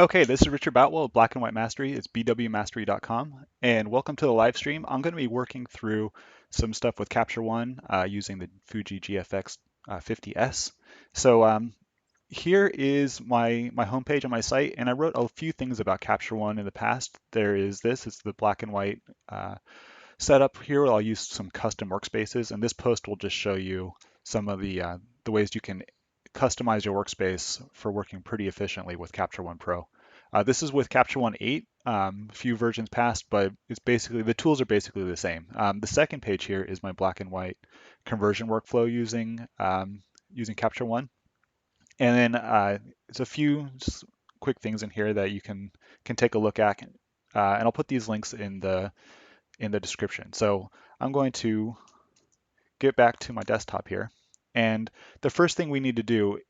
Okay, this is Richard Boutwell of Black and White Mastery. It's bwmastery.com, and welcome to the live stream. I'm going to be working through some stuff with Capture One using the Fuji GFX 50s. So here is my homepage on my site, and I wrote a few things about Capture One in the past. There is this, it's the black and white setup here. I'll use some custom workspaces, and this post will just show you some of the ways you can customize your workspace for working pretty efficiently with Capture One Pro. This is with Capture One 8, a few versions past, but it's basically the tools are basically the same. The second page here is my black and white conversion workflow using Capture One, and then there's a few just quick things in here that you can take a look at, and I'll put these links in the description. So I'm going to get back to my desktop here. And the first thing we need to do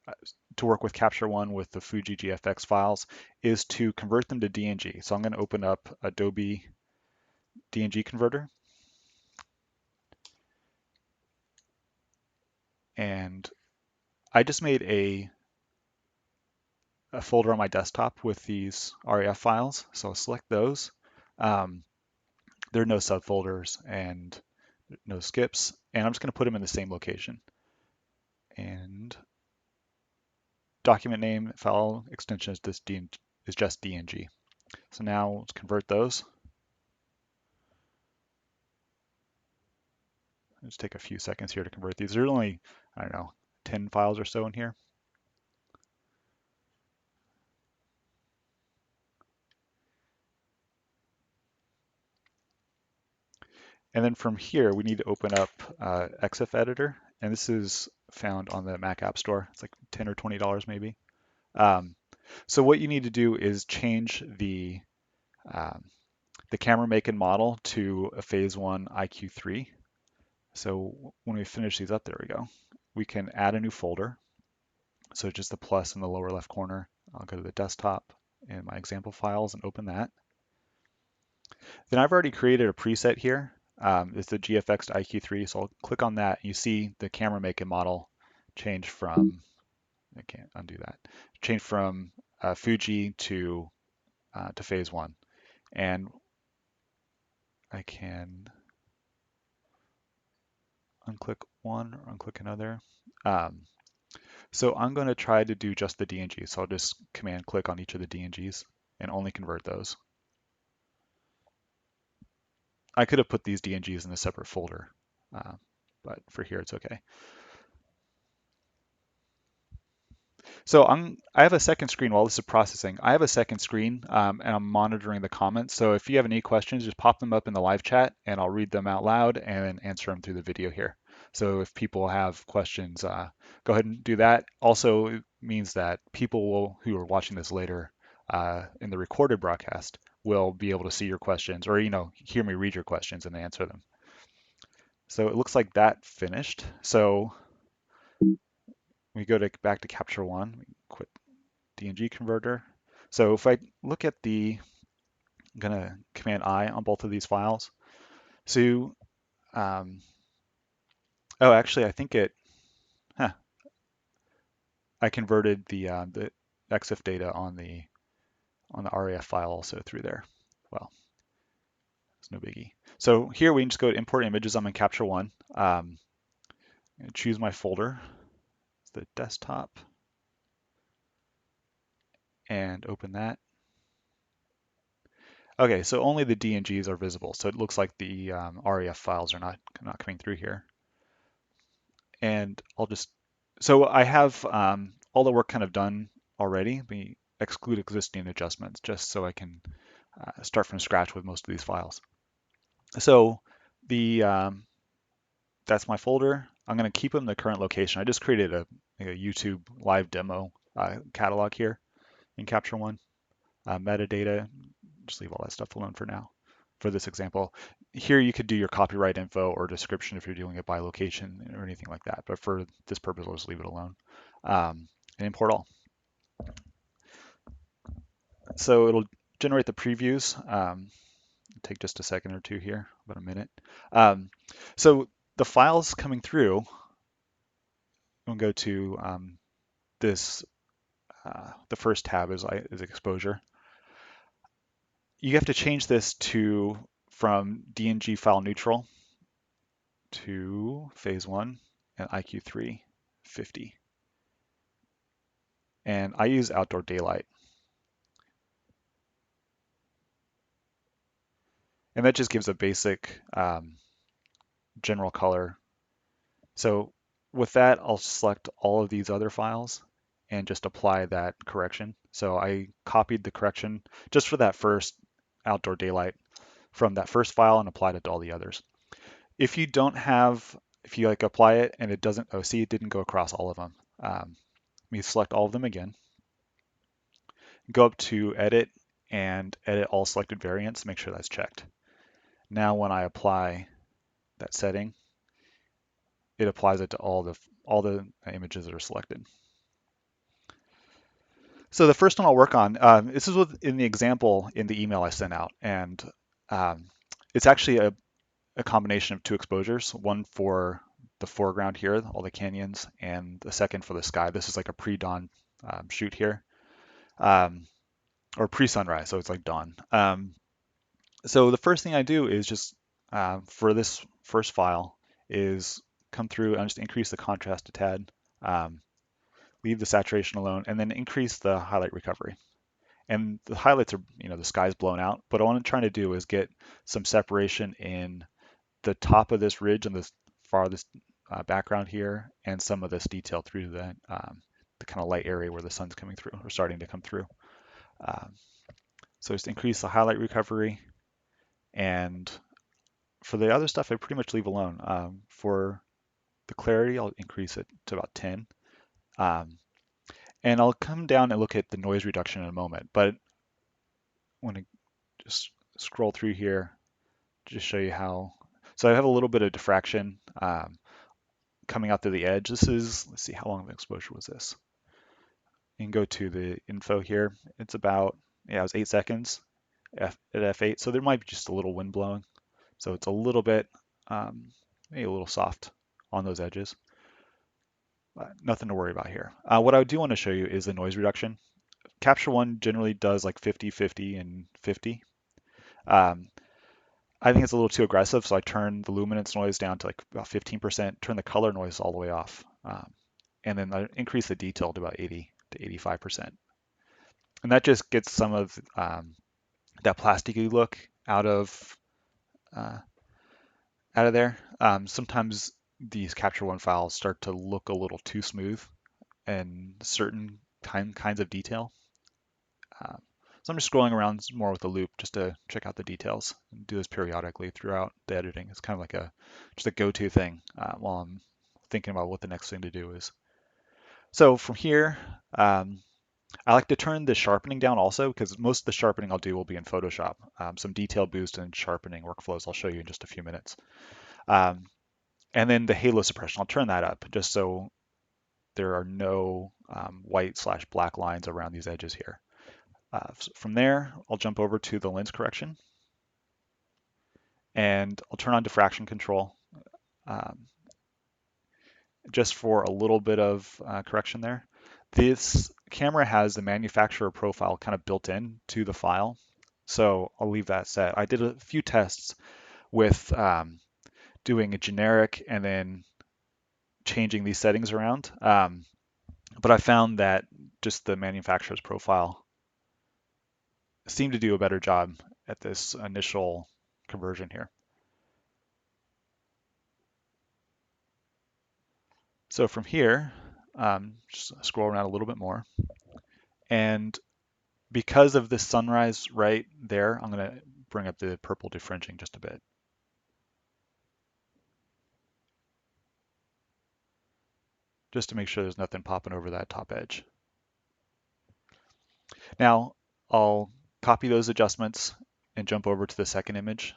to work with Capture One with the Fuji GFX files is to convert them to DNG. So I'm going to open up Adobe DNG converter. And I just made a folder on my desktop with these RAF files. So I'll select those. Um, there are no subfolders and no skips. And I'm just going to put them in the same location. And document name, file extension is just DNG. So now let's convert those. Just take a few seconds here to convert these. There's only, I don't know, 10 files or so in here. And then from here, we need to open up Exif Editor. And this is found on the Mac App Store. It's like $10 or $20 maybe. Um, so what you need to do is change um, the camera make and model to a Phase 1 IQ3. So when we finish these up, there we go. We can add a new folder. So just the plus in the lower left corner. I'll go to the desktop and my example files and open that. Then I've already created a preset here. It's the GFX to IQ3, so I'll click on that. You see the camera make and model change from, I can't undo that, change from Fuji to Phase 1. And I can unclick one or unclick another. Um, so I'm going to try to do just the DNG. So I'll just command click on each of the DNGs and only convert those. I could have put these DNGs in a separate folder, uh, but for here it's okay. So I have a second screen while this is processing. I have a second screen and I'm monitoring the comments. So if you have any questions, just pop them up in the live chat and I'll read them out loud and answer them through the video here. So if people have questions, go ahead and do that. Also, it means that who are watching this later in the recorded broadcast will be able to see your questions or, hear me read your questions and answer them. So it looks like that finished. So we go back to Capture One, we quit DNG converter. So if I look at I'm gonna Command I on both of these files. So, oh, actually, I think I converted the EXIF data on the RAF file also through there. Well, it's no biggie. So here we can just go to import images. I'm in Capture One. And choose my folder, it's the desktop, and open that. Okay, so only the DNGs are visible. So it looks like the REF files are not coming through here. And so I have all the work kind of done already. We exclude existing adjustments just so I can start from scratch with most of these files. So that's my folder. I'm going to keep them in the current location. I just created a YouTube live demo catalog here in Capture One. Metadata, just leave all that stuff alone for now. For this example, here you could do your copyright info or description if you're doing it by location or anything like that. But for this purpose, I'll just leave it alone and import all. So it'll generate the previews. Take just a second or two here, about a minute. So the files coming through, we'll go to this the first tab is exposure. You have to change this to from DNG file neutral to phase 1 and IQ3 50. And I use outdoor daylight. And that just gives a basic general color. So with that, I'll select all of these other files and just apply that correction. So I copied the correction just for that first outdoor daylight from that first file and applied it to all the others. If you don't have, if you like apply it and it doesn't, oh, see, it didn't go across all of them. Let me select all of them again. Go up to Edit and edit all selected variants, make sure that's checked. Now when I apply that setting, it applies it to all the images that are selected. So the first one I'll work on, this is in the example in the email I sent out, and it's actually a combination of two exposures, one for the foreground here, all the canyons, and the second for the sky. This is like a pre-dawn shoot here, or pre-sunrise, so it's like dawn. So the first thing I do is just, for this first file, is come through and just increase the contrast a tad, leave the saturation alone, and then increase the highlight recovery. And the highlights are, the sky's blown out, but what I'm trying to do is get some separation in the top of this ridge and this farthest background here, and some of this detail through the kind of light area where the sun's coming through or starting to come through. So just increase the highlight recovery, and for the other stuff, I pretty much leave alone. For the clarity, I'll increase it to about 10. And I'll come down and look at the noise reduction in a moment, but I want to just scroll through here to just show you how. So I have a little bit of diffraction coming out to the edge. This is, let's see, how long of an exposure was this? You can go to the info here. It's about, yeah, it was 8 seconds at f8. So there might be just a little wind blowing. So it's a little bit, maybe a little soft on those edges. Nothing to worry about here. What I do want to show you is the noise reduction. Capture One generally does like 50, 50, and 50. I think it's a little too aggressive, so I turn the luminance noise down to like about 15%, turn the color noise all the way off, and then I increase the detail to about 80 to 85%. And that just gets some of that plasticky look out of there. Sometimes these Capture One files start to look a little too smooth in certain kinds of detail. So I'm just scrolling around more with the loop just to check out the details and do this periodically throughout the editing. It's kind of like just a go-to thing while I'm thinking about what the next thing to do is. So from here, I like to turn the sharpening down also, because most of the sharpening I'll do will be in Photoshop. Some detail boost and sharpening workflows I'll show you in just a few minutes. And then the halo suppression, I'll turn that up just so there are no white/black lines around these edges here. So from there, I'll jump over to the lens correction, and I'll turn on diffraction control just for a little bit of correction there. This camera has the manufacturer profile kind of built in to the file, so I'll leave that set. I did a few tests with doing a generic and then changing these settings around, but I found that just the manufacturer's profile seemed to do a better job at this initial conversion here. So from here, just scroll around a little bit more. And because of this sunrise right there, I'm going to bring up the purple diffringing just a bit. Just to make sure there's nothing popping over that top edge. Now, I'll copy those adjustments and jump over to the second image.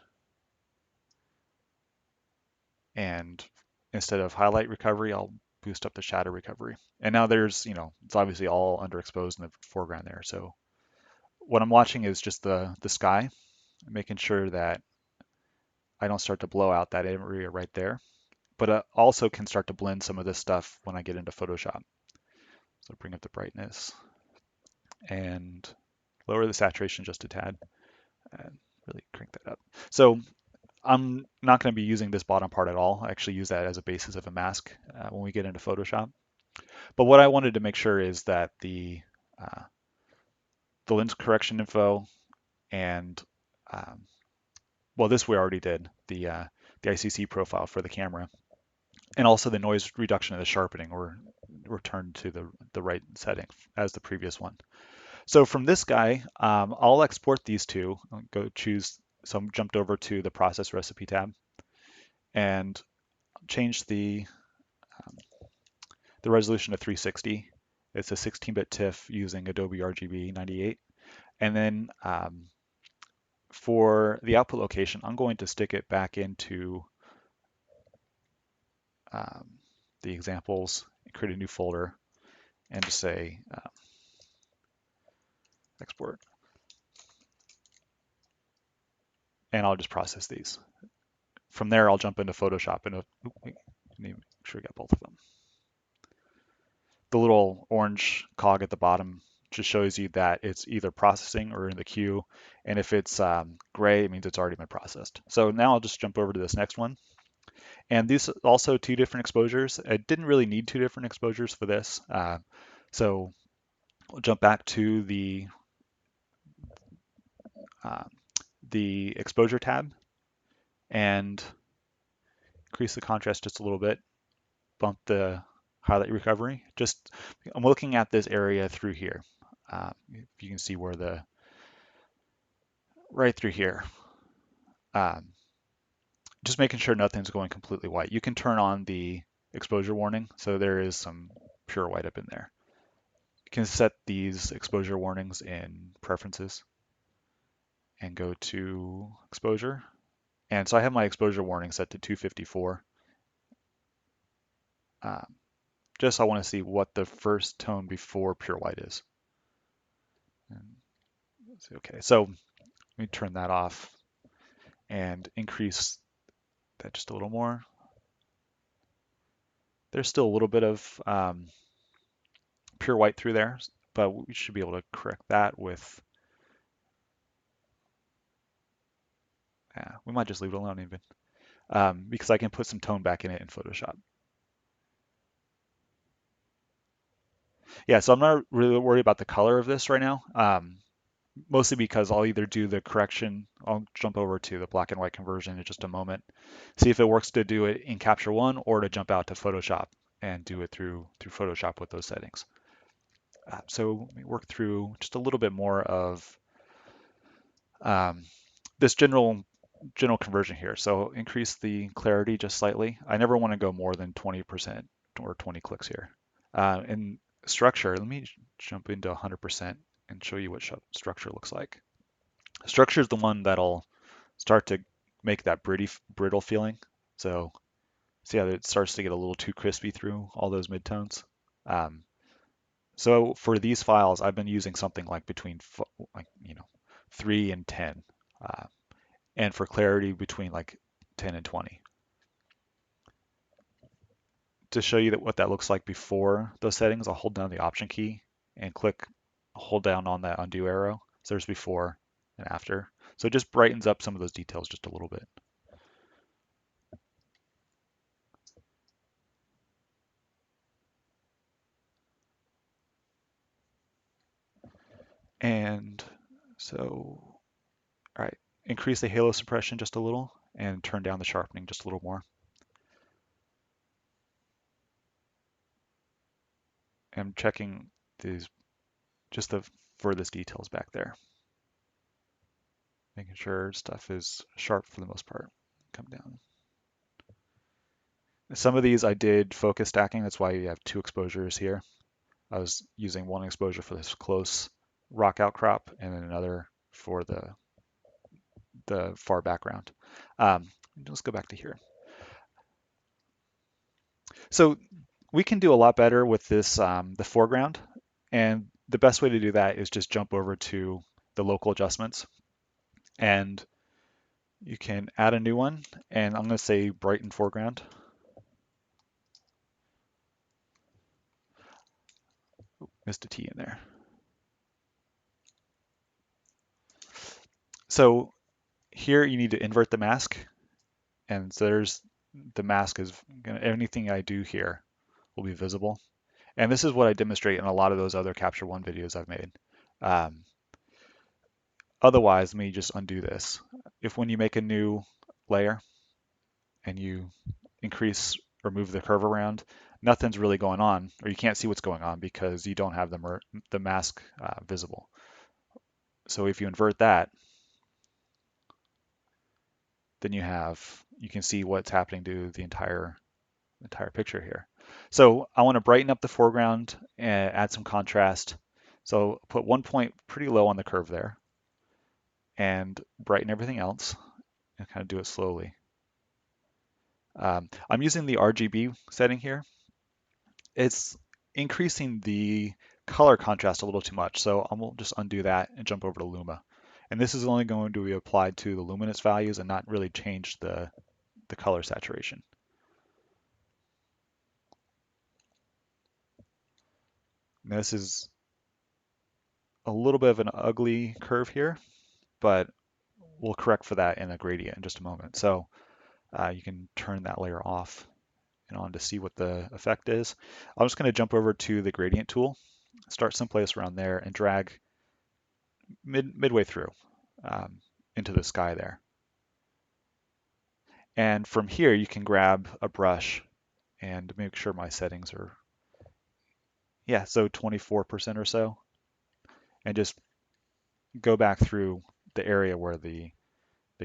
And instead of highlight recovery, I'll boost up the shadow recovery. And now there's, it's obviously all underexposed in the foreground there. So what I'm watching is just the sky, making sure that I don't start to blow out that area right there, but I also can start to blend some of this stuff when I get into Photoshop. So bring up the brightness and lower the saturation just a tad and really crank that up. So I'm not going to be using this bottom part at all. I actually use that as a basis of a mask when we get into Photoshop. But what I wanted to make sure is that the lens correction info and well, this we already did, the ICC profile for the camera, and also the noise reduction and the sharpening were returned to the right setting as the previous one. So from this guy, I'll export these two. I'll go choose, so I'm jumped over to the process recipe tab and change the resolution to 360. It's a 16-bit TIFF using Adobe RGB 98. And then for the output location, I'm going to stick it back into the examples, create a new folder, and just say export. And I'll just process these. From there, I'll jump into Photoshop and make sure we got both of them. The little orange cog at the bottom just shows you that it's either processing or in the queue. And if it's gray, it means it's already been processed. So now I'll just jump over to this next one. And these also two different exposures. I didn't really need two different exposures for this. So we'll jump back to the exposure tab and increase the contrast just a little bit, bump the highlight recovery. Just, I'm looking at this area through here. If you can see where right through here. Just making sure nothing's going completely white. You can turn on the exposure warning, so there is some pure white up in there. You can set these exposure warnings in preferences and go to exposure. And so I have my exposure warning set to 254. Just I want to see what the first tone before pure white is. And okay, so let me turn that off and increase that just a little more. There's still a little bit of pure white through there, but we should be able to correct that with, we might just leave it alone even, because I can put some tone back in it in Photoshop. Yeah, so I'm not really worried about the color of this right now, mostly because I'll either do the correction, I'll jump over to the black and white conversion in just a moment, see if it works to do it in Capture One or to jump out to Photoshop and do it through Photoshop with those settings. So let me work through just a little bit more of this general conversion here. So increase the clarity just slightly. I never want to go more than 20% or 20 clicks here. And structure, let me jump into 100% and show you what structure looks like. Structure is the one that'll start to make that brittle feeling. So see how it starts to get a little too crispy through all those midtones. So for these files, I've been using something like between 3 and 10, and for clarity between like 10 and 20. To show you what that looks like before those settings, I'll hold down the Option key and hold down on that undo arrow. So there's before and after. So it just brightens up some of those details just a little bit. And so, all right, increase the halo suppression just a little and turn down the sharpening just a little more. I'm checking just the furthest details back there. Making sure stuff is sharp for the most part. Come down. Some of these I did focus stacking. That's why you have two exposures here. I was using one exposure for this close rock outcrop and then another for the far background. Let's go back to here. So we can do a lot better with this, the foreground. And the best way to do that is just jump over to the local adjustments. And you can add a new one. And I'm going to say brighten foreground. Missed a T in there. So here you need to invert the mask, and so there's the mask is anything I do here will be visible. And this is what I demonstrate in a lot of those other Capture One videos I've made. Um, Otherwise, let me just undo this. If when you make a new layer and you increase or move the curve around, nothing's really going on, or you can't see what's going on because you don't have the mask visible. So if you invert that, then you can see what's happening to the entire picture here. So I want to brighten up the foreground and add some contrast. So put 1 point pretty low on the curve there and brighten everything else and kind of do it slowly. I'm using the RGB setting here. It's increasing the color contrast a little too much, so I will just undo that and jump over to Luma. And this is only going to be applied to the luminance values and not really change the color saturation. And this is a little bit of an ugly curve here, but we'll correct for that in a gradient in just a moment. So you can turn that layer off and on to see what the effect is. I'm just going to jump over to the gradient tool, start someplace around there, and drag midway through um, into the sky there. And from here, you can grab a brush and make sure my settings are, yeah, so 24% or so, and just go back through the area where the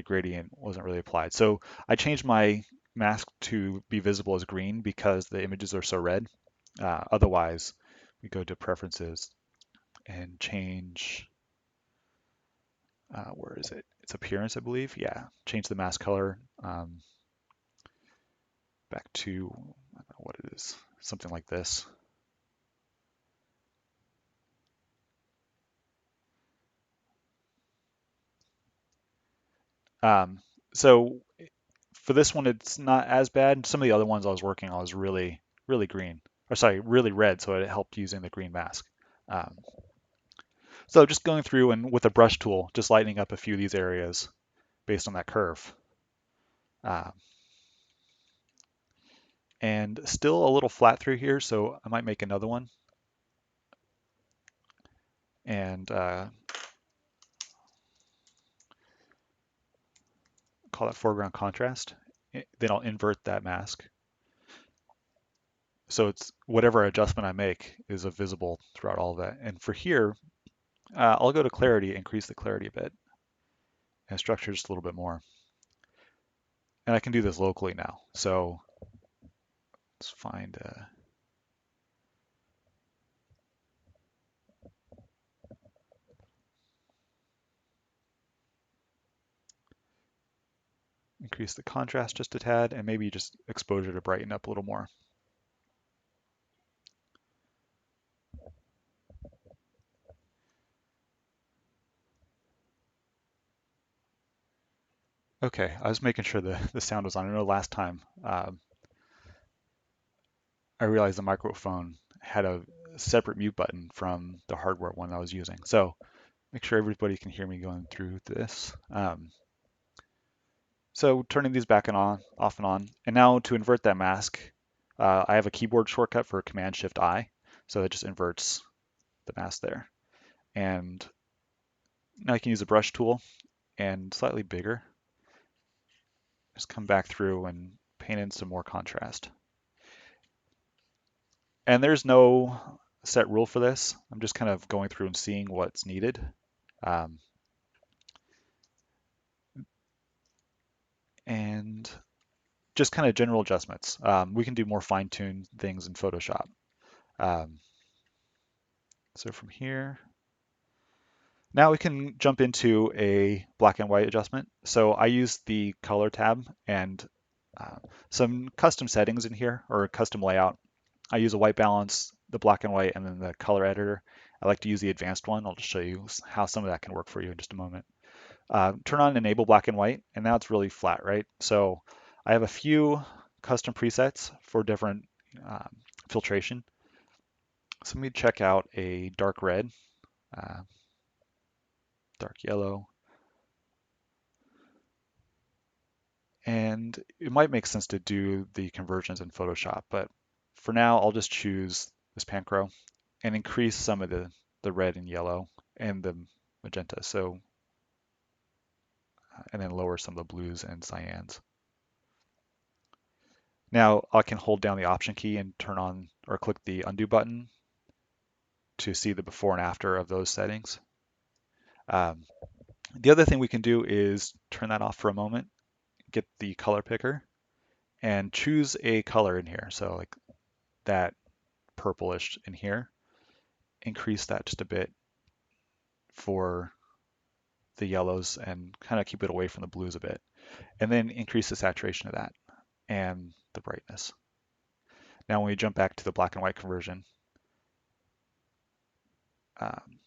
gradient wasn't really applied. So I changed my mask to be visible as green because the images are so red. Otherwise, we go to preferences and change, where is it? It's appearance, I believe. Yeah, change the mask color back to, I don't know what it is, something like this. Um, so for this one, it's not as bad. Some of the other ones I was working on was really, really green, or sorry, really red, so it helped using the green mask. Um, so just going through and with a brush tool, just lightening up a few of these areas based on that curve. Uh, and still a little flat through here, so I might make another one and call that foreground contrast. Then I'll invert that mask. So it's whatever adjustment I make is visible throughout all of that. And for here, I'll go to clarity, increase the clarity a bit, and structure just a little bit more. And I can do this locally now. So let's find, increase the contrast just a tad, and maybe just exposure to brighten up a little more. Okay, I was making sure the sound was on. I know last time I realized the microphone had a separate mute button from the hardware one I was using. So make sure everybody can hear me going through this. So turning these back and on, off and on. And now to invert that mask, I have a keyboard shortcut for Command-Shift-I. So it just inverts the mask there. And now I can use a brush tool and slightly bigger. Just come back through and paint in some more contrast. And there's no set rule for this. I'm just kind of going through and seeing what's needed. Um, and just kind of general adjustments. We can do more fine-tuned things in Photoshop. Um, so from here, now we can jump into a black and white adjustment. So I use the color tab and uh, some custom settings in here or a custom layout. I use a white balance, the black and white, and then the color editor. I like to use the advanced one. I'll just show you how some of that can work for you in just a moment. Turn on enable black and white, and now it's really flat, right? So I have a few custom presets for different um, filtration. So let me check out a dark red, uh, dark yellow, And it might make sense to do the conversions in Photoshop, but for now, I'll just choose this Pancro and increase some of the red and yellow and the magenta. So, and then lower some of the blues and cyans. Now I can hold down the Option key and turn on or click the undo button to see the before and after of those settings. The other thing we can do is turn that off for a moment, get the color picker, and choose a color in here. So like that purplish in here, increase that just a bit for the yellows and kind of keep it away from the blues a bit. And then increase the saturation of that and the brightness. Now when we jump back to the black and white conversion, um,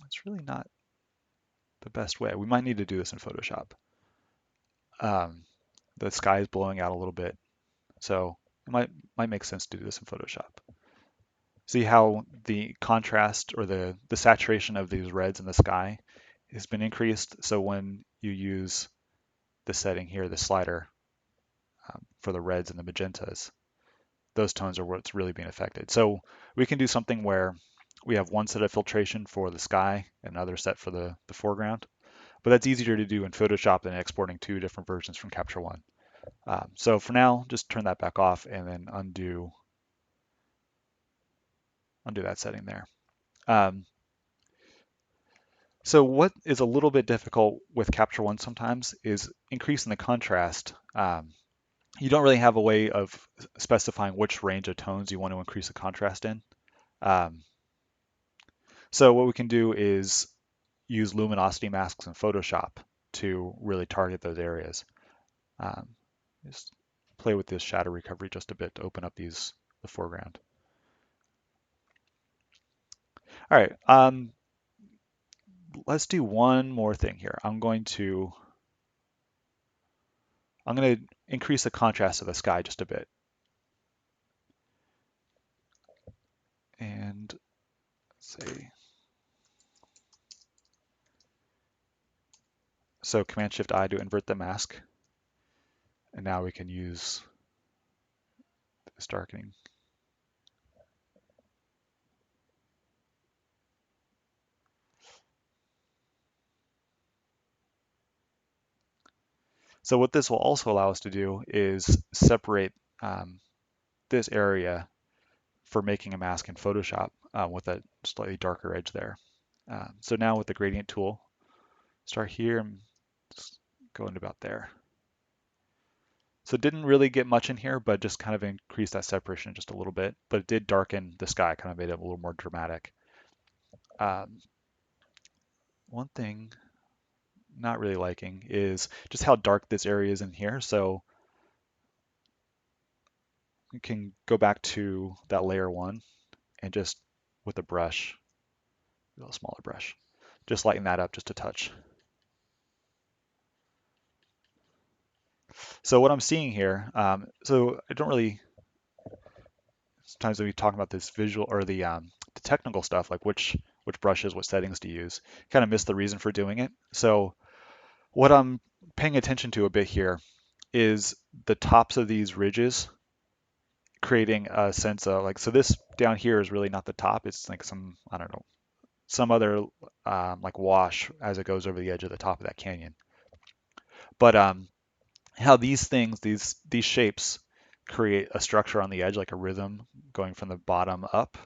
it's really not the best way. We might need to do this in Photoshop. Um, the sky is blowing out a little bit, so it might make sense to do this in Photoshop. See how the contrast or the saturation of these reds in the sky has been increased. So when you use the setting here, the slider for the reds and the magentas, those tones are what's really being affected. So we can do something where we have one set of filtration for the sky and another set for the foreground. But that's easier to do in Photoshop than exporting two different versions from Capture One. So for now, just turn that back off and then undo that setting there. So what is a little bit difficult with Capture One sometimes is increasing the contrast. You don't really have a way of specifying which range of tones you want to increase the contrast in. So what we can do is use luminosity masks in Photoshop to really target those areas. Just play with this shadow recovery just a bit to open up the foreground. All right, let's do one more thing here. I'm going to increase the contrast of the sky just a bit. And let's say, so Command-Shift-I to invert the mask. And now we can use this darkening. So what this will also allow us to do is separate this area for making a mask in Photoshop with a slightly darker edge there. So now with the gradient tool, start here and just go into about there. So it didn't really get much in here, but just kind of increased that separation just a little bit. But it did darken the sky, kind of made it a little more dramatic. One thing not really liking is just how dark this area is in here. So we can go back to that layer one and just with a brush, a little smaller brush, just lighten that up just a touch. So what I'm seeing here, so I don't really, sometimes when we talk about this visual or the technical stuff, like which brushes, what settings to use, kind of miss the reason for doing it. So what I'm paying attention to a bit here is the tops of these ridges creating a sense of like, so this down here is really not the top. It's like some, I don't know, some other like wash as it goes over the edge of the top of that canyon. But how these things, these shapes create a structure on the edge, like a rhythm going from the bottom up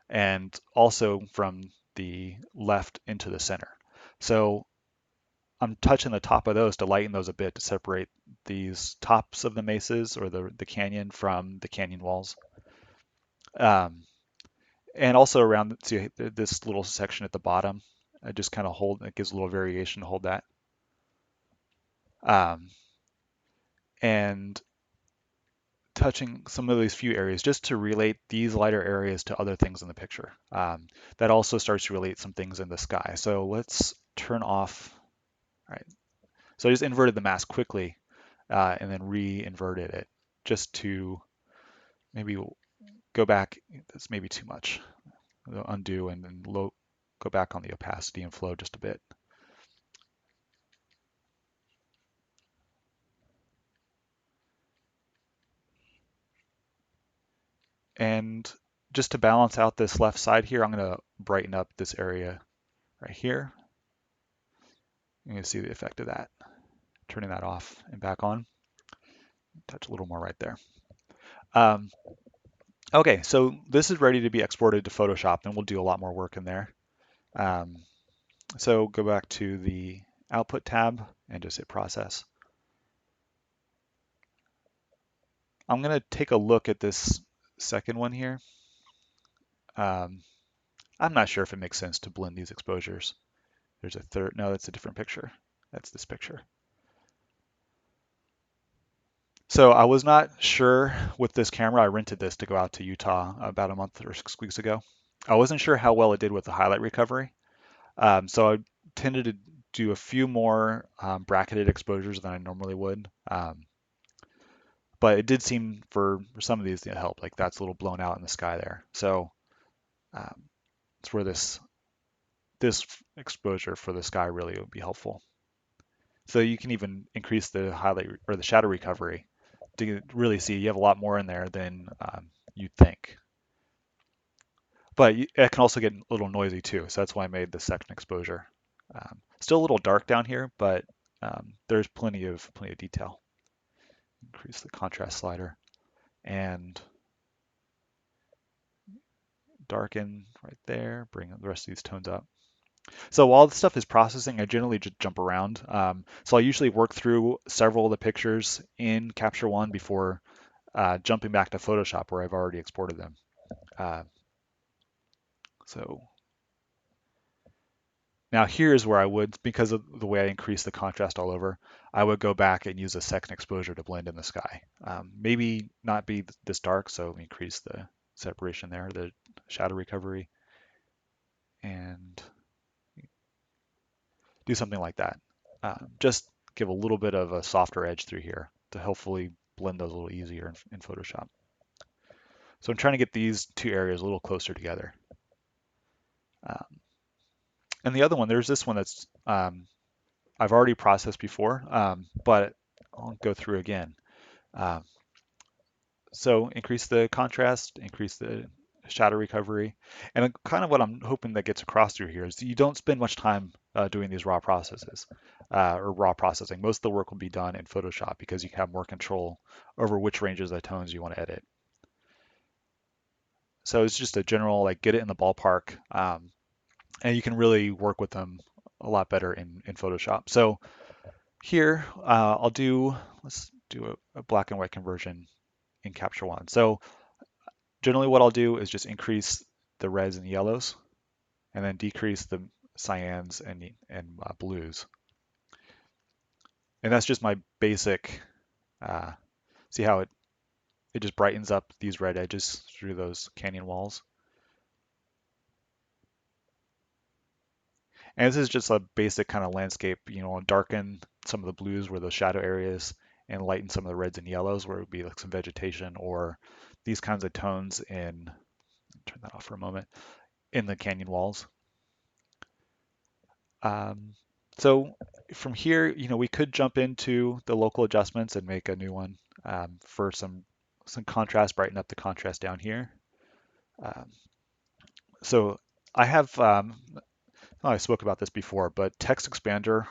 and also from the left into the center. So I'm touching the top of those to lighten those a bit to separate these tops of the mesas or the canyon from the canyon walls. And also around, see this little section at the bottom, I just kind of hold, it gives a little variation to hold that. And touching some of these few areas just to relate these lighter areas to other things in the picture. That also starts to relate some things in the sky. So let's turn off, all right. So I just inverted the mask quickly and then re-inverted it just to maybe go back. That's maybe too much. Undo and then go back on the opacity and flow just a bit. And just to balance out this left side here, I'm going to brighten up this area right here. You can see the effect of that. Turning that off and back on. Touch a little more right there. Okay, so this is ready to be exported to Photoshop, and we'll do a lot more work in there. So go back to the Output tab and just hit Process. I'm going to take a look at this second one here. I'm not sure if it makes sense to blend these exposures. There's a third, no, that's a different picture. That's this picture. So I was not sure with this camera. I rented this to go out to Utah about a month or 6 weeks ago. I wasn't sure how well it did with the highlight recovery. So I tended to do a few more bracketed exposures than I normally would. But it did seem for some of these to help, like that's a little blown out in the sky there. So it's where this exposure for the sky really would be helpful. So you can even increase the highlight or the shadow recovery to really see you have a lot more in there than you'd think. But it can also get a little noisy too, so that's why I made the second exposure. Still a little dark down here, but there's plenty of detail. Increase the contrast slider and darken right there, bring the rest of these tones up. So while the stuff is processing, I generally just jump around. So I usually work through several of the pictures in Capture One before jumping back to Photoshop where I've already exported them. So now here's where I would, because of the way I increase the contrast all over, I would go back and use a second exposure to blend in the sky. Maybe not be this dark, so increase the separation there, the shadow recovery, and do something like that. Just give a little bit of a softer edge through here to hopefully blend those a little easier in Photoshop. So I'm trying to get these two areas a little closer together. And the other one, there's this one that's I've already processed before, but I'll go through again. So increase the contrast, increase the shadow recovery, and kind of what I'm hoping that gets across through here is you don't spend much time doing these raw processes or raw processing. Most of the work will be done in Photoshop because you have more control over which ranges of tones you want to edit. So it's just a general, like, get it in the ballpark, and you can really work with them a lot better in Photoshop. So here, let's do a black and white conversion in Capture One. So generally what I'll do is just increase the reds and yellows and then decrease the cyans and blues. And that's just my basic, see how it just brightens up these red edges through those canyon walls. And this is just a basic kind of landscape, darken some of the blues where those shadow areas and lighten some of the reds and yellows where it would be like some vegetation or these kinds of tones in, turn that off for a moment, in the canyon walls. So from here, we could jump into the local adjustments and make a new one for some contrast, brighten up the contrast down here. So I have, I spoke about this before, but Text Expander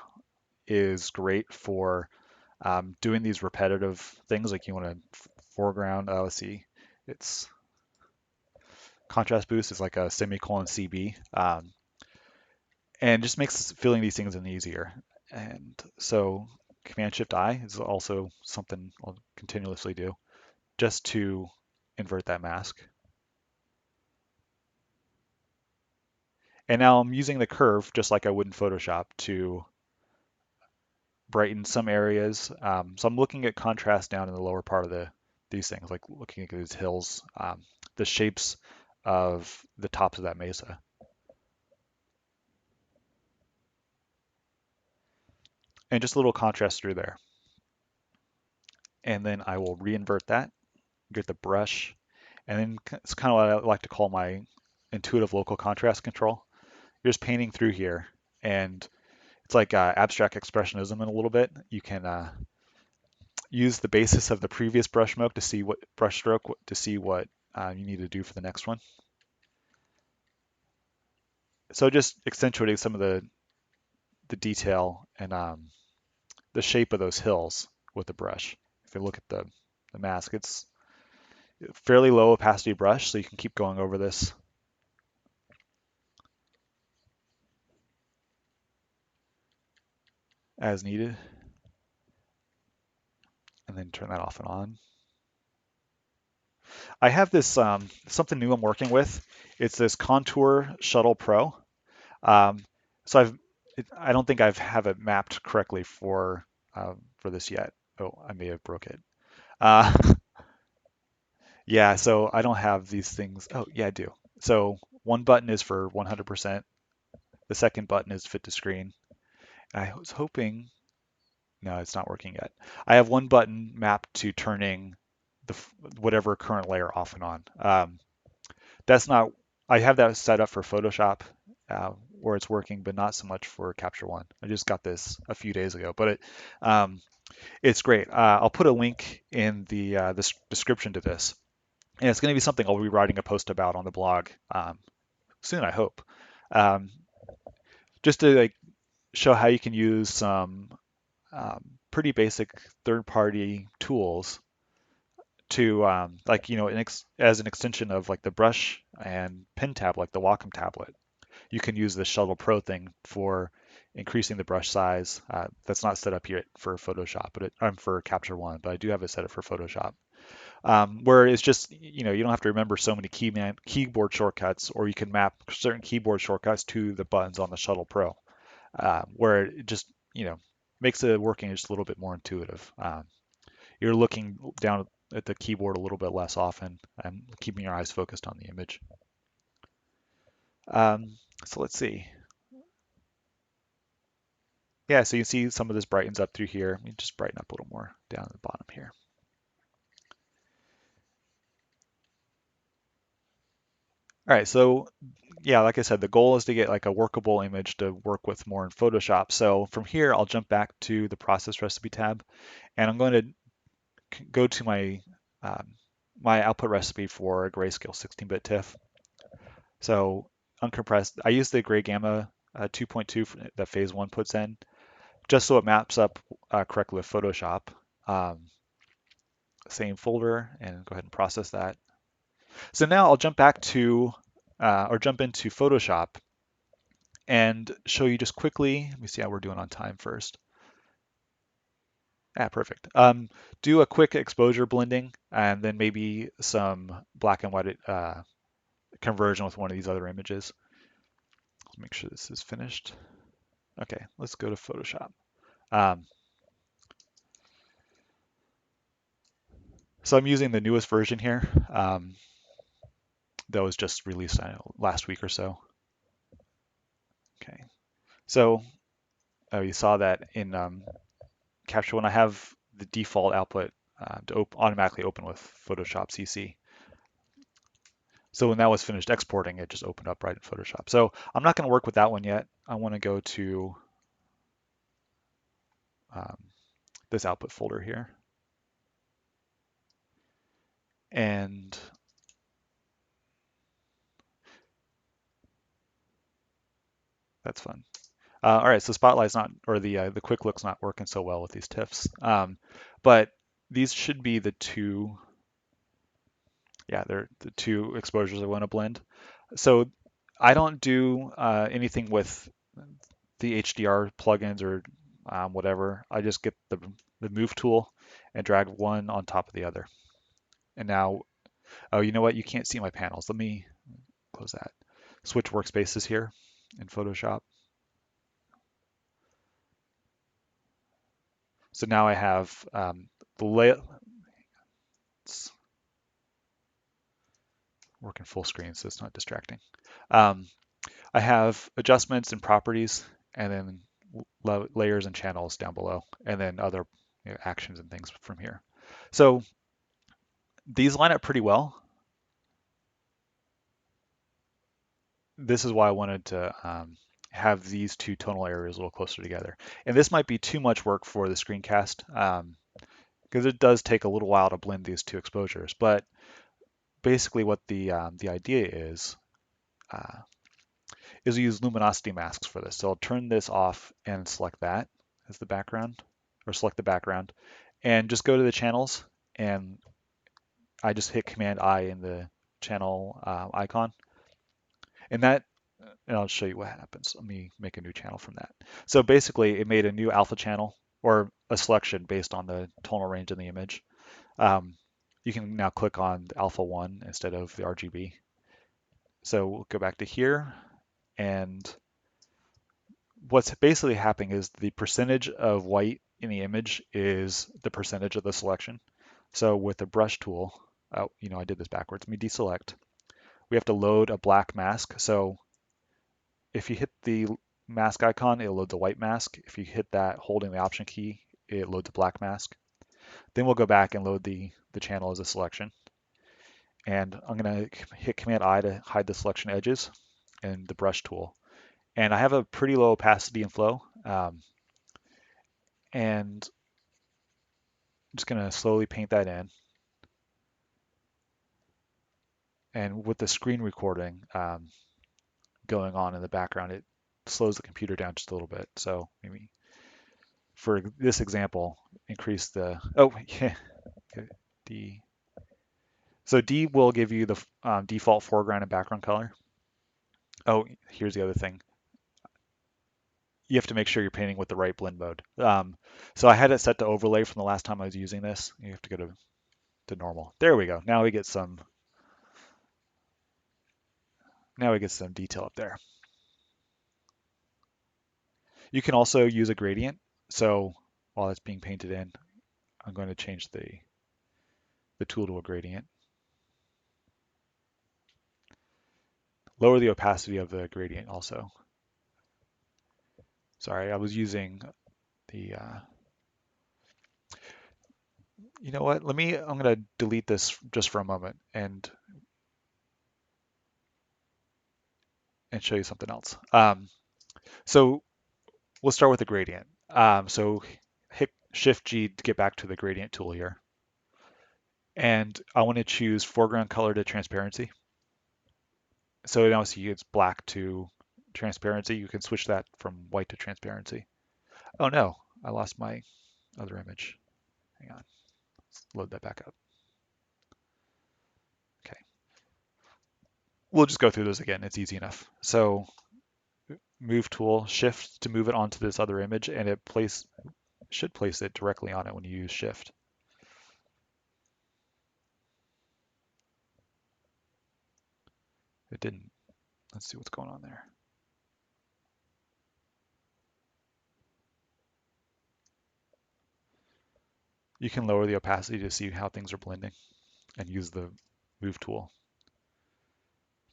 is great for doing these repetitive things like you want to foreground, let's see, it's contrast boost is like a semicolon CB. And just makes filling these things in easier. And so Command Shift I is also something I'll continuously do just to invert that mask. And now I'm using the curve just like I would in Photoshop to brighten some areas. So I'm looking at contrast down in the lower part of these things, like looking at these hills, the shapes of the tops of that mesa. And just a little contrast through there. And then I will reinvert that, get the brush, and then it's kind of what I like to call my intuitive local contrast control. You're just painting through here, and it's like abstract expressionism in a little bit. You can use the basis of the previous brush stroke to see what you need to do for the next one. So just accentuating some of the detail and the shape of those hills with the brush. If you look at the mask, it's a fairly low opacity brush, so you can keep going over this as needed, and then turn that off and on. I have this something new I'm working with. It's this Contour Shuttle Pro. Um, so I don't think I've have it mapped correctly for this yet. Oh, I may have broke it. Uh, yeah, so I don't have these things. Oh, yeah, I do. So one button is for 100%. The second button is fit to screen. I was hoping, no, it's not working yet. I have one button mapped to turning whatever current layer off and on. That's not, I have that set up for Photoshop where it's working, but not so much for Capture One. I just got this a few days ago, but it's great. I'll put a link in the description to this. And it's going to be something I'll be writing a post about on the blog soon, I hope. Um, just to like show how you can use some pretty basic third-party tools to like as an extension of like the brush and pen tab, like the Wacom tablet. You can use the Shuttle Pro thing for increasing the brush size. That's not set up here for Photoshop, but for Capture One, but I do have it set up for Photoshop. Where it's just, you don't have to remember so many keyboard shortcuts, or you can map certain keyboard shortcuts to the buttons on the Shuttle Pro, where it just, makes the working just a little bit more intuitive. You're looking down at the keyboard a little bit less often and keeping your eyes focused on the image. So let's see. Yeah, so you can see some of this brightens up through here. Let me just brighten up a little more down at the bottom here. All right, so yeah, like I said, the goal is to get like a workable image to work with more in Photoshop. So from here, I'll jump back to the process recipe tab, and I'm going to go to um, my output recipe for a grayscale 16-bit TIFF. So uncompressed, I use the gray gamma 2.2 that phase one puts in, just so it maps up correctly with Photoshop. Um, Same folder, and go ahead and process that. So now I'll jump back to, or jump into Photoshop and show you just quickly. Let me see how we're doing on time first. Perfect. Do a quick exposure blending and then maybe some black and white conversion with one of these other images. Let's make sure this is finished. Okay, let's go to Photoshop. Um, so I'm using the newest version here that was just released last week or so. Okay, so you saw that in Capture One. I have the default output to automatically open with Photoshop CC. So when that was finished exporting, it just opened up right in Photoshop. So I'm not going to work with that one yet. I want to go to um, this output folder here. And that's fun. All right, so Spotlight's not, or the Quick Look's not working so well with these TIFFs. But these should be the two, yeah, they're the two exposures I want to blend. So I don't do anything with the HDR plugins or whatever. I just get the move tool and drag one on top of the other. And now, oh, you know what? You can't see my panels. Let me close that. Switch workspaces here in Photoshop. So now I have the layout. It's working full screen, so it's not distracting. I have adjustments and properties, and then layers and channels down below, and then other actions and things from here. So these line up pretty well. This is why I wanted to have these two tonal areas a little closer together. And this might be too much work for the screencast because it does take a little while to blend these two exposures. But basically what the idea uh, is we use luminosity masks for this. So I'll turn this off and select that as the background, or select the background, and just go to the channels, and I just hit Command I in the channel icon, and I'll show you what happens. Let me make a new channel from that. So basically, it made a new alpha channel, or a selection based on the tonal range in the image. Um, you can now click on the alpha 1 instead of the RGB. So we'll go back to here, and what's basically happening is the percentage of white in the image is the percentage of the selection. So with the brush tool, I did this backwards. Let me deselect. We have to load a black mask. So if you hit the mask icon, it'll load the white mask. If you hit that holding the option key, it loads a black mask. Then we'll go back and load the channel as a selection. And I'm going to hit Command I to hide the selection edges and the brush tool. And I have a pretty low opacity and flow. And I'm just going to slowly paint that in. And with the screen recording going on in the background, it slows the computer down just a little bit. So maybe for this example, increase the, oh, yeah, D. So D will give you the default foreground and background color. Oh, here's the other thing. You have to make sure you're painting with the right blend mode. So I had it set to overlay from the last time I was using this. You have to go to normal. There we go. Now we get some detail up there. You can also use a gradient. So while it's being painted in, I'm going to change the tool to a gradient. Lower the opacity of the gradient also. Sorry, I was using the, you know what, I'm going to delete this just for a moment and show you something else. So we'll start with the gradient. So hit Shift G to get back to the gradient tool here. And I want to choose foreground color to transparency. So now see it's black to transparency. You can switch that from white to transparency. Oh no, I lost my other image. Hang on, let's load that back up. Okay, we'll just go through those again. It's easy enough. So move tool, shift to move it onto this other image, and it should place it directly on it when you use shift. It didn't. Let's see what's going on there. You can lower the opacity to see how things are blending and use the move tool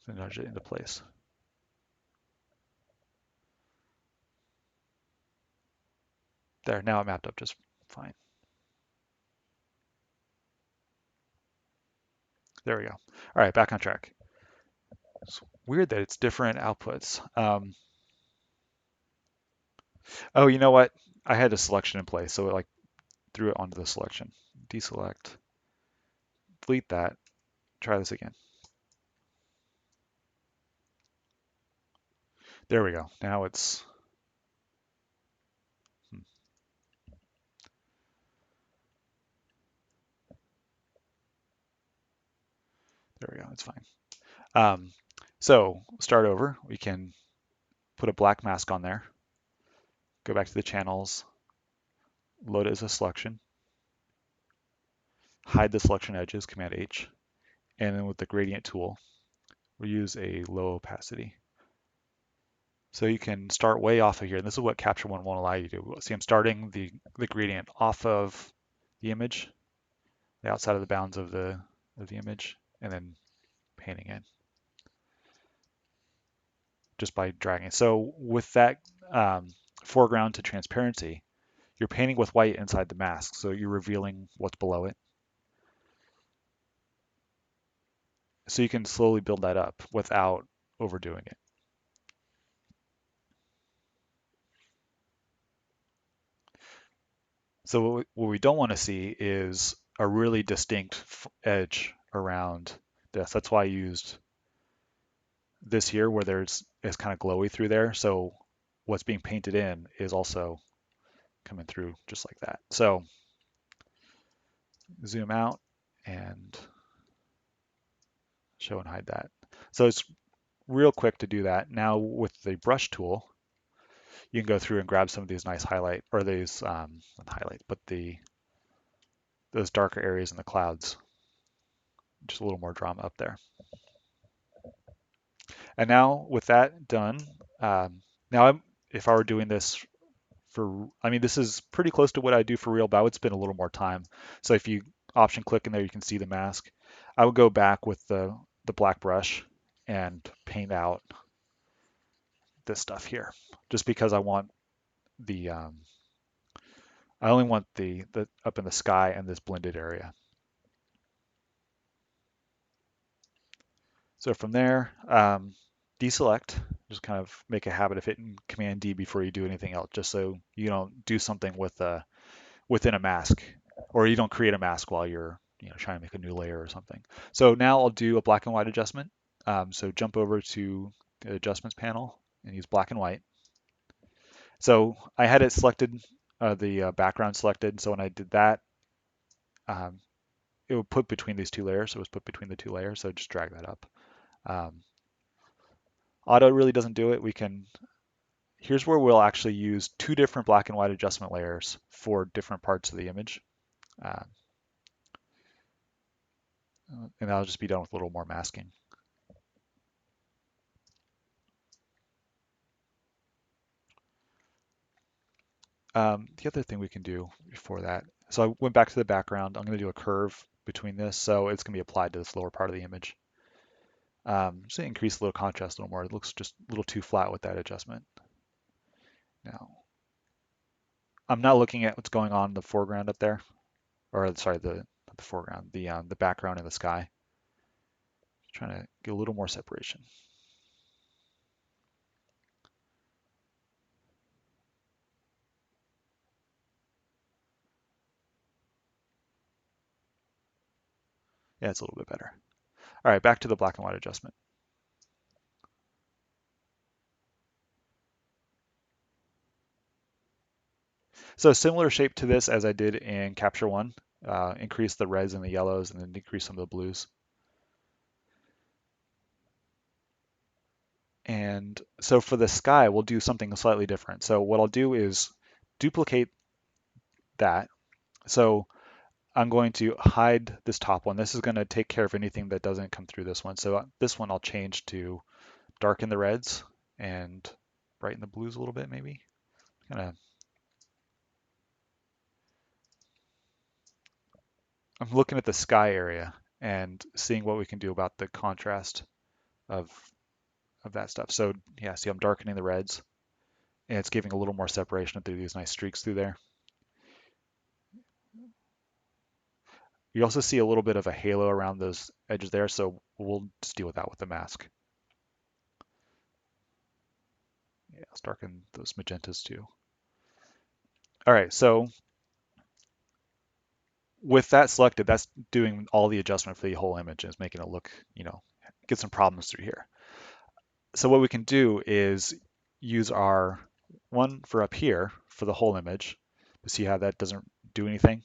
to nudge it into place. There, now it mapped up just fine. There we go. All right, back on track. It's weird that it's different outputs. Oh, you know what? I had a selection in place, so it like threw it onto the selection. Deselect, delete that, try this again. There we go. Now it's, there we go, it's fine. So start over. We can put a black mask on there, go back to the channels, load it as a selection, hide the selection edges, Command H, and then with the gradient tool, we use a low opacity. So you can start way off of here, and this is what Capture One won't allow you to do. See, I'm starting the gradient off of the image, the outside of the bounds of the image, and then painting in just by dragging. So with that foreground to transparency, you're painting with white inside the mask, so you're revealing what's below it. So you can slowly build that up without overdoing it. So what we don't want to see is a really distinct edge around this. That's why I used this here where it's kind of glowy through there. So what's being painted in is also coming through just like that. So zoom out and show and hide that. So it's real quick to do that. Now with the brush tool, you can go through and grab some of these nice highlight, or these, not highlights, but those darker areas in the clouds. Just a little more drama up there. And now with that done, now if I were doing this I mean, this is pretty close to what I do for real, but I would spend a little more time. So if you option click in there, you can see the mask. I would go back with the black brush and paint out this stuff here, just because I only want the up in the sky and this blended area. So from there, deselect, just kind of make a habit of hitting Command D before you do anything else, just so you don't do something within a mask, or you don't create a mask while you're trying to make a new layer or something. So now I'll do a black and white adjustment. So jump over to the adjustments panel and use black and white. So I had it selected, the background selected. So when I did that, um, it would put between these two layers. So it was put between the two layers. So just drag that up. Um, Auto really doesn't do it. Here's where we'll actually use two different black and white adjustment layers for different parts of the image. Uh, and that'll just be done with a little more masking. The other thing we can do before that, so I went back to the background. I'm going to do a curve between this, so it's going to be applied to this lower part of the image. Just to increase a little contrast a little more. It looks just a little too flat with that adjustment. Now, I'm not looking at what's going on in the foreground up there, or sorry, not the foreground, the background in the sky. Just trying to get a little more separation. Yeah, it's a little bit better. All right, back to the black and white adjustment. So similar shape to this as I did in Capture One. Increase the reds and the yellows, and then decrease some of the blues. And so for the sky, we'll do something slightly different. So what I'll do is duplicate that. So I'm going to hide this top one. This is going to take care of anything that doesn't come through this one. So this one I'll change to darken the reds and brighten the blues a little bit, maybe. I'm looking at the sky area and seeing what we can do about the contrast of that stuff. So yeah, see, I'm darkening the reds, and it's giving a little more separation through these nice streaks through there. You also see a little bit of a halo around those edges there, so we'll just deal with that with the mask. Yeah, let's darken those magentas too. All right, so with that selected, that's doing all the adjustment for the whole image and is making it look, get some problems through here. So what we can do is use our one for up here for the whole image. See how that doesn't do anything?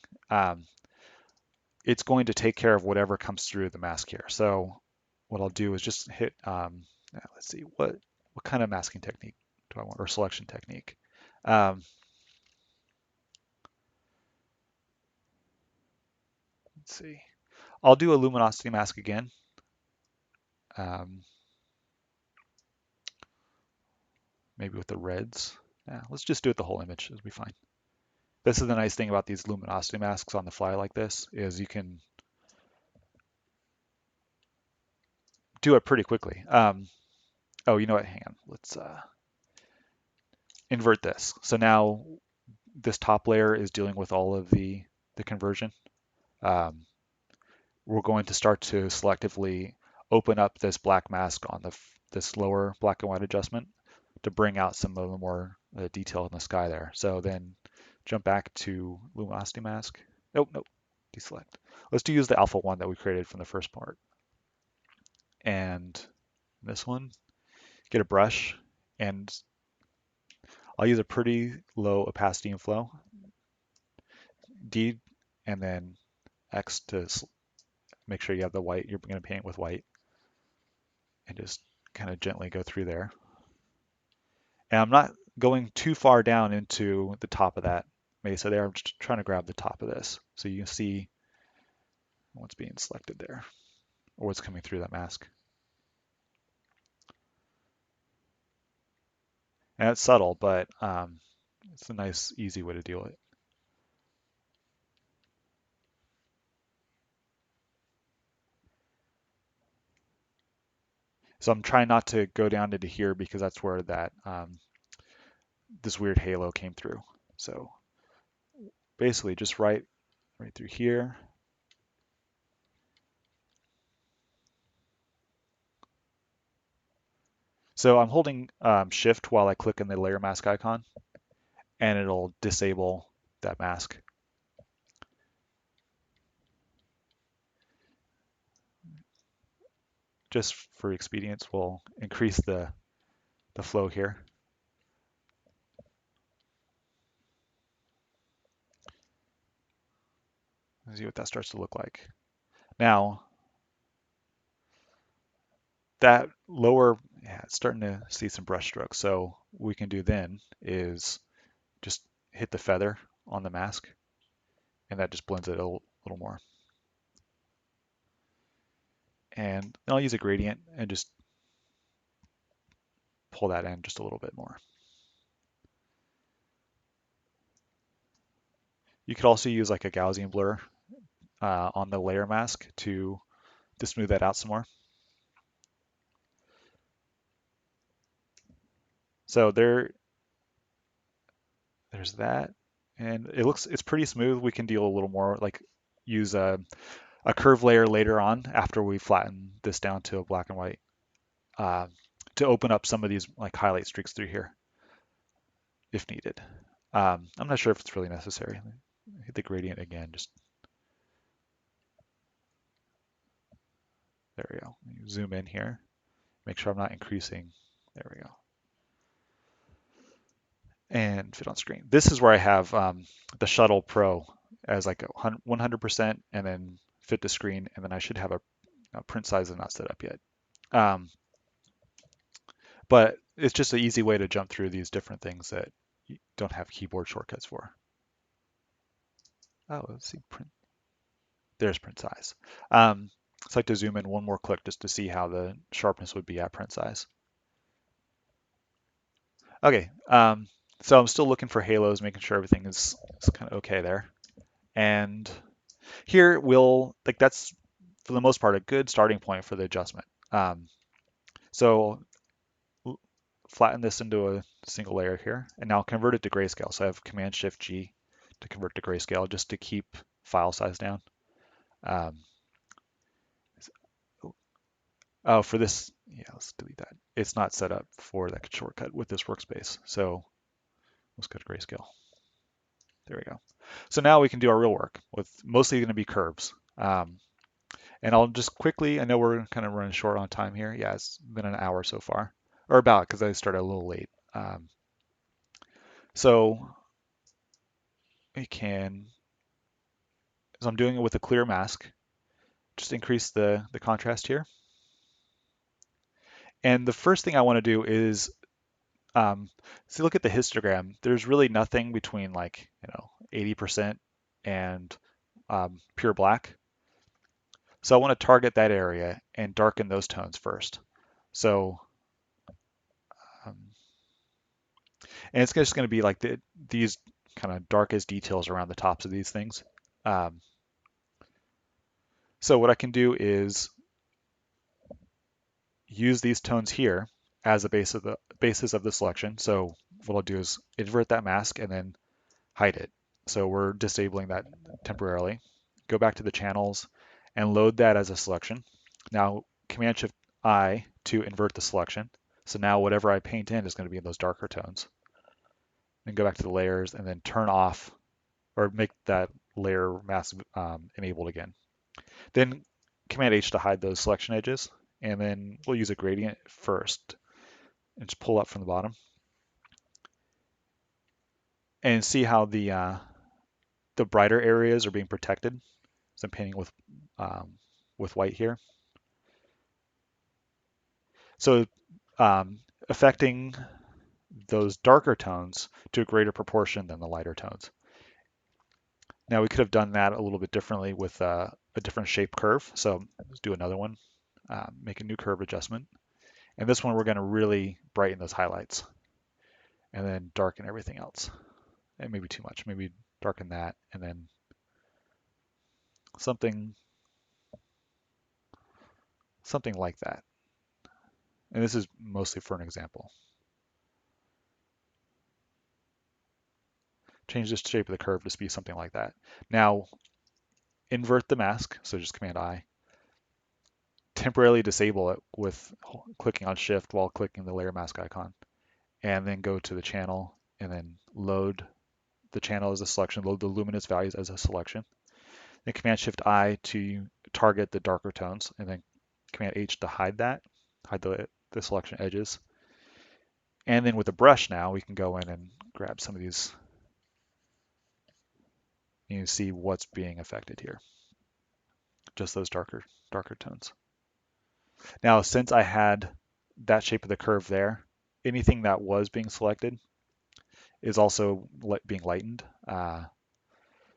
It's going to take care of whatever comes through the mask here. So what I'll do is just hit, let's see, what kind of masking technique do I want, or selection technique? Let's see. I'll do a luminosity mask again. Maybe with the reds. Yeah, let's just do it the whole image. It'll be fine. This is the nice thing about these luminosity masks on the fly like this, is you can do it pretty quickly. Oh, you know what? Hang on. Let's invert this. So now this top layer is dealing with all of the conversion. We're going to start to selectively open up this black mask on this lower black and white adjustment to bring out some of the more detail in the sky there. So then jump back to luminosity mask. Nope, deselect. Let's use the alpha one that we created from the first part. and this one, get a brush, and I'll use a pretty low opacity and flow, D, and then X to make sure you have the white you're going to paint with white, and just kind of gently go through there. And I'm not going too far down into the top of that mesa there. I'm just trying to grab the top of this so you can see what's being selected there or what's coming through that mask. And it's subtle, but it's a nice, easy way to deal with it. So I'm trying not to go down into here because that's where that this weird halo came through. So basically just right through here. So I'm holding shift while I click on the layer mask icon, and it'll disable that mask. Just for expedience, we'll increase the flow here. Let's see what that starts to look like. Now, that lower, yeah, it's starting to see some brush strokes. So what we can do then is just hit the feather on the mask, and that just blends it a little more. And I'll use a gradient and just pull that in just a little bit more. You could also use like a Gaussian blur on the layer mask to smooth that out some more. So there's that, and it's pretty smooth. We can deal a little more, like use a curve layer later on after we flatten this down to a black and white uh, to open up some of these like highlight streaks through here if needed. I'm not sure if it's really necessary. Hit the gradient again, just there we go. Zoom in here, make sure I'm not increasing. There we go. And fit on screen. This is where I have the Shuttle Pro as like 100% and then fit to screen, and then I should have a print size is not set up yet. But it's just an easy way to jump through these different things that you don't have keyboard shortcuts for. Oh, let's see, print. There's print size. I'd like to zoom in one more click just to see how the sharpness would be at print size. Okay, so I'm still looking for halos, making sure everything is kind of okay there. And here that's for the most part a good starting point for the adjustment. So flatten this into a single layer here, and now convert it to grayscale. So I have Command-Shift-G to convert to grayscale just to keep file size down. Oh, for this, yeah, let's delete that. It's not set up for that shortcut with this workspace. So let's go to grayscale. There we go. So now we can do our real work with mostly going to be curves. And I'll just quickly, I know we're kind of running short on time here. Yeah, it's been an hour so far, or about, because I started a little late. So we can, as I'm doing it with a clear mask, just increase the contrast here. And the first thing I want to do is, so look at the histogram. There's really nothing between like, 80% and pure black. So I want to target that area and darken those tones first. So, um, and it's just going to be like these kind of darkest details around the tops of these things. So what I can do is use these tones here as a basis of the selection. So what I'll do is invert that mask and then hide it. So we're disabling that temporarily. Go back to the channels and load that as a selection. Now Command-Shift-I to invert the selection. So now whatever I paint in is going to be in those darker tones. Then go back to the layers and then turn off or make that layer mask enabled again. Then Command-H to hide those selection edges and then we'll use a gradient first and just pull up from the bottom and see how the brighter areas are being protected. So I'm painting with white here. So affecting those darker tones to a greater proportion than the lighter tones. Now we could have done that a little bit differently with a different shape curve. So let's do another one, make a new curve adjustment. And this one we're going to really brighten those highlights and then darken everything else. And maybe too much, maybe darken that and then something like that. And this is mostly for an example. Change the shape of the curve to be something like that. Now invert the mask, so just Command I. Temporarily disable it with clicking on Shift while clicking the layer mask icon, and then go to the channel and then load the channel as a selection, load the luminous values as a selection. Then Command Shift I to target the darker tones, and then Command H to hide that, hide the selection edges. And then with the brush now, we can go in and grab some of these. You see what's being affected here, just those darker tones. Now, since I had that shape of the curve there, anything that was being selected is also being lightened.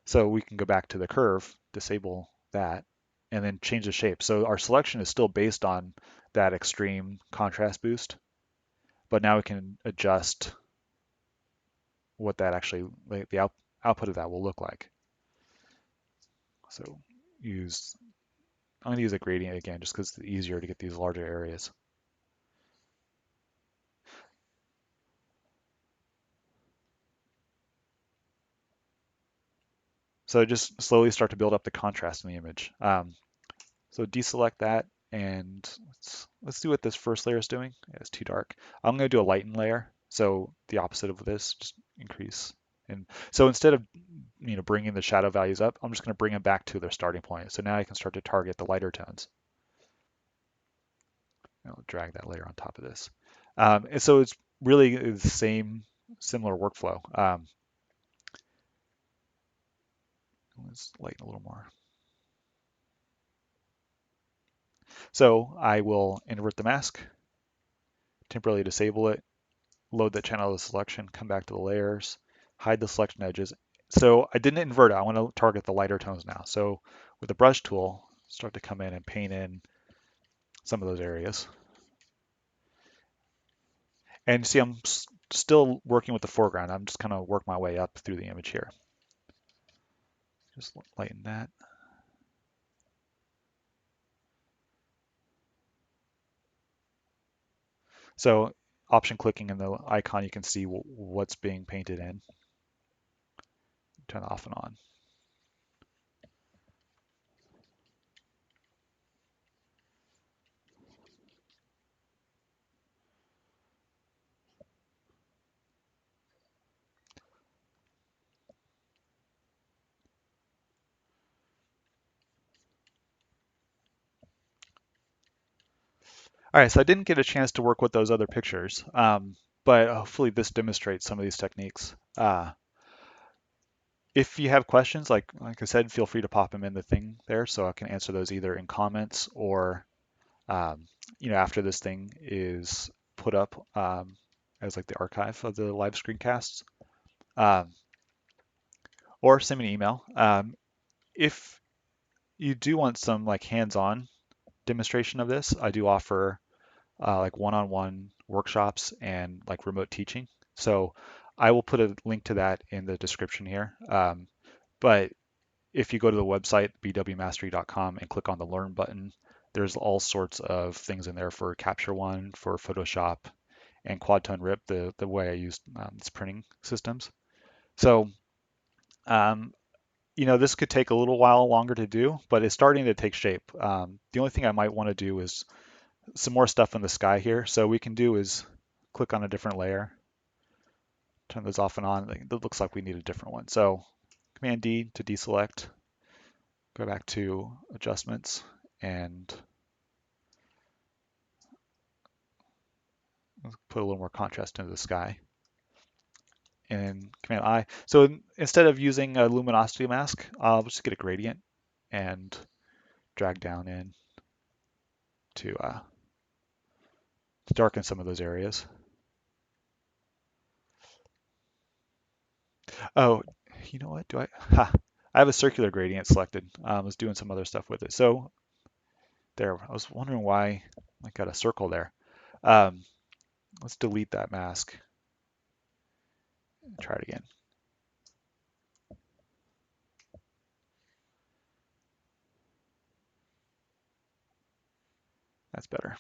So we can go back to the curve, disable that, and then change the shape. So our selection is still based on that extreme contrast boost, but now we can adjust what that actually, like the output of that will look like. So I'm going to use a gradient again just because it's easier to get these larger areas. So just slowly start to build up the contrast in the image. So deselect that and let's see what this first layer is doing. Yeah, it's too dark. I'm going to do a lighten layer. So the opposite of this, just increase. And so instead of bringing the shadow values up, I'm just going to bring them back to their starting point. So now I can start to target the lighter tones. I'll drag that layer on top of this. And so it's really the similar workflow. Let's lighten a little more. So I will invert the mask, temporarily disable it, load that channel as a selection, come back to the layers, hide the selection edges. So I didn't invert it. I want to target the lighter tones now. So with the brush tool, start to come in and paint in some of those areas. And see, I'm still working with the foreground. I'm just kind of work my way up through the image here. Just lighten that. So option clicking in the icon, you can see what's being painted in. Turn off and on. All right, so I didn't get a chance to work with those other pictures, but hopefully this demonstrates some of these techniques. If you have questions, like I said, feel free to pop them in the thing there so I can answer those either in comments or after this thing is put up as like the archive of the live screencasts. Um, or send me an email. If you do want some like hands-on demonstration of this, I do offer like one-on-one workshops and like remote teaching. So I will put a link to that in the description here. But if you go to the website, bwmastery.com, and click on the Learn button, there's all sorts of things in there for Capture One, for Photoshop, and Quad Tone Rip, the way I use these printing systems. So, this could take a little while longer to do, but it's starting to take shape. The only thing I might want to do is some more stuff in the sky here. So we can do is click on a different layer, turn those off and on. It looks like we need a different one. So Command D to deselect, go back to adjustments and Let's put a little more contrast into the sky. And Command I. So instead of using a luminosity mask, I'll just get a gradient and drag down in to darken some of those areas. Oh, you know what? I have a circular gradient selected. I was doing some other stuff with it. So there, I was wondering why I got a circle there. Um, let's delete that mask. Try it again. That's better.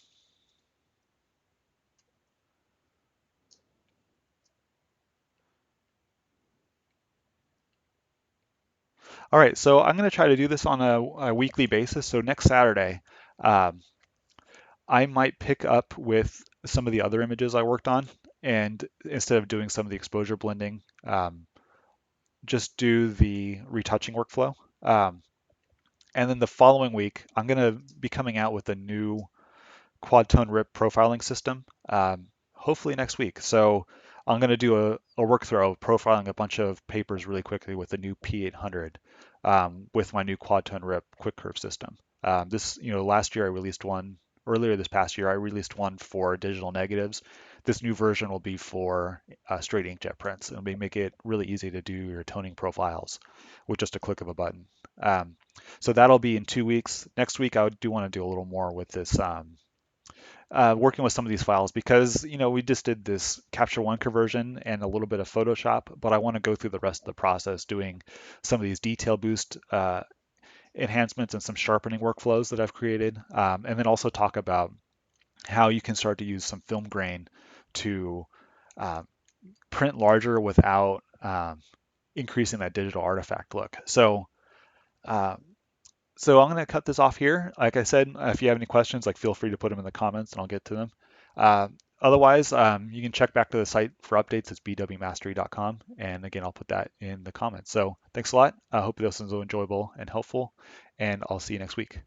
All right, so I'm going to try to do this on a weekly basis. So next Saturday, um, I might pick up with some of the other images I worked on, and instead of doing some of the exposure blending, just do the retouching workflow. And then the following week, I'm going to be coming out with a new quad tone rip profiling system, hopefully next week. So I'm going to do a workflow of profiling a bunch of papers really quickly with the new P800 with my new quad tone rip quick curve system. Last year I released one. Earlier this past year, I released one for digital negatives. This new version will be for straight inkjet prints. It'll make it really easy to do your toning profiles with just a click of a button. Um, so that'll be in 2 weeks. Next week, I do want to do a little more with this working with some of these files because we just did this Capture One conversion and a little bit of Photoshop, but I want to go through the rest of the process doing some of these detail boost enhancements and some sharpening workflows that I've created, and then also talk about how you can start to use some film grain to uh, print larger without increasing that digital artifact look. Uh, so I'm going to cut this off here. Like I said, if you have any questions, feel free to put them in the comments and I'll get to them. Uh, Otherwise, you can check back to the site for updates. It's bwmastery.com. And again, I'll put that in the comments. So thanks a lot. I hope this was enjoyable and helpful, and I'll see you next week.